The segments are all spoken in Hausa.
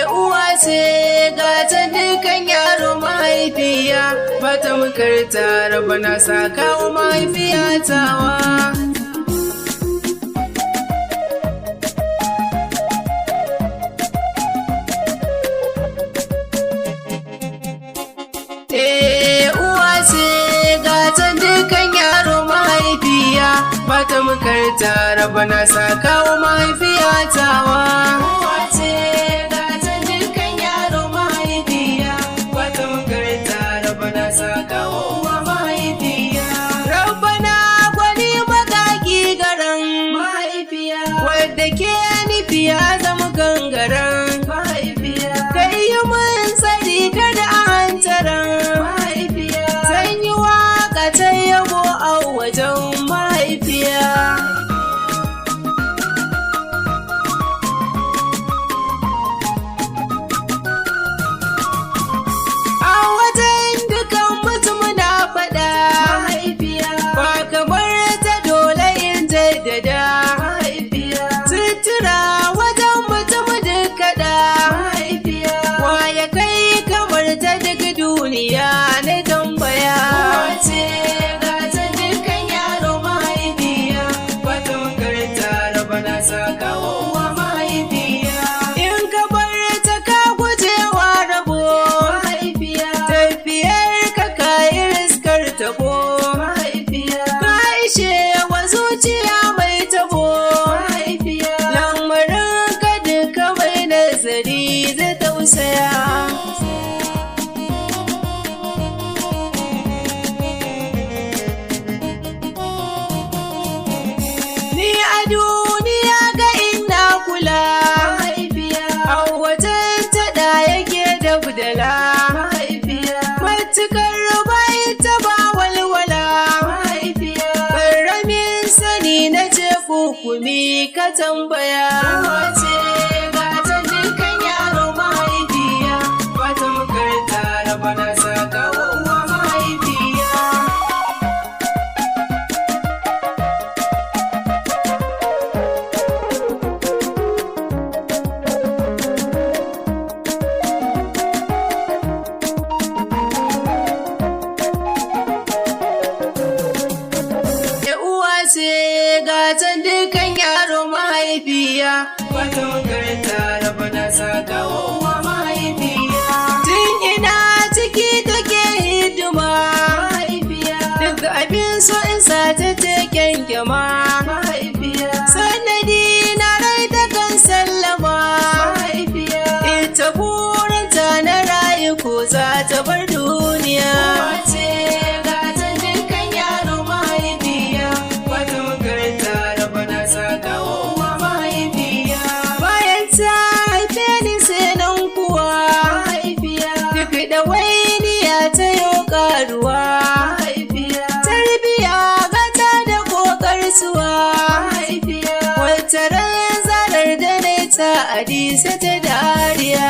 uwa ce ga ta dukan yaro mahaifiya ba ta makarta rabana saka wa mahaifiya tawa. Uwa ce ga ta dukan yaro mahaifiya ba ta makarta rabana saka wa mahaifiya tawa. Uwa ce ga ta dukan yaro mahaifiya ba ta makarta rabana saka wa uwa mahaifiya. Rabbana gwani magagi garan mahaifiya wadda ke nufi ya zama gangaren mahaifiya. Kai yi mun tsari kada a hantaran mahaifiya. Zan yi waka ta yabo a wajen mahaifiya. A wajen dukan mutum na faɗa mahaifiya. Ba kamar ta dole in jaddada mahaifiya. Sutura wajen mutum duka da mahaifiya. Waye kai kamar ta duk duniya na tambaya. Wace ga ta dukan yaro mahaifiya ba ta makarta rabana saka wa uwa mahaifiya. In ka bar ta ka gujewa rabo mahaifiya. Tafiyar ka kayi riskar tabo mahaifiya. Ka ishe wa zuciya mai tabo mahaifiya. Lamarin ka duka mai nazari zai tausaya. Ni a duniya ga ina kula mahaifiya. A wajen taɗa yake da budala mahaifiya. Matukar bai taɓa walwala mahaifiya. Ƙaramin sani na ce kukumi ka tambaya. Wace ga ta dukan yaro mahaifiya ba ta makarta rabana saka wa uwa mahaifiya. Uwa ce ga ta dukan yaro mahaifiya ba ta makarta rabana saka wa uwa mahaifiya. Tun ina ciki take hidima mahaifiya. Duk abin so in sa ta kyankyama mahaifiya. Sanadi na rai ta kan sallama mahaifiya. Ita burinta na rayu ko za ta bar duniya. Wace ga ta dukan yaro mahaifiya ba ta makarta rabana saka wa uwa mahaifiya. Bayan ta haife ni sai nan kuwa mahaifiya. Duk da wainiya ta yau karuwa mahaifiya. Tarbiya gata da kokarsuwa mahaifiya. Wata ran zarar da na ta hadisa ta dariya.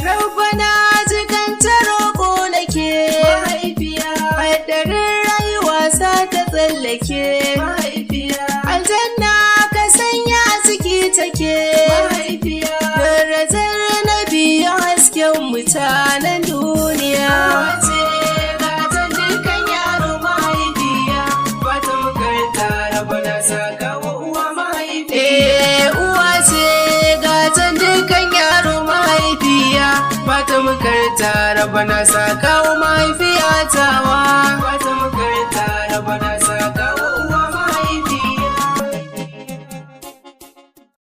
Rabbana jikan ta roƙo nake mahaifiya. Haddarin rayuwa sa ta tsallake mahaifiya. Aljanna ka sanya a ciki take mahaifiya. Darajar na biyu hasken mutanen duniya. Wace ga ta dukan yaro mahaifiya ba ta makarta rabana saka wa uwa mahaifiya. Uwa ce ga ta dukan yaro mahaifiya ba ta makarta rabana saka wa mahaifiya tawa. Ba ta makarta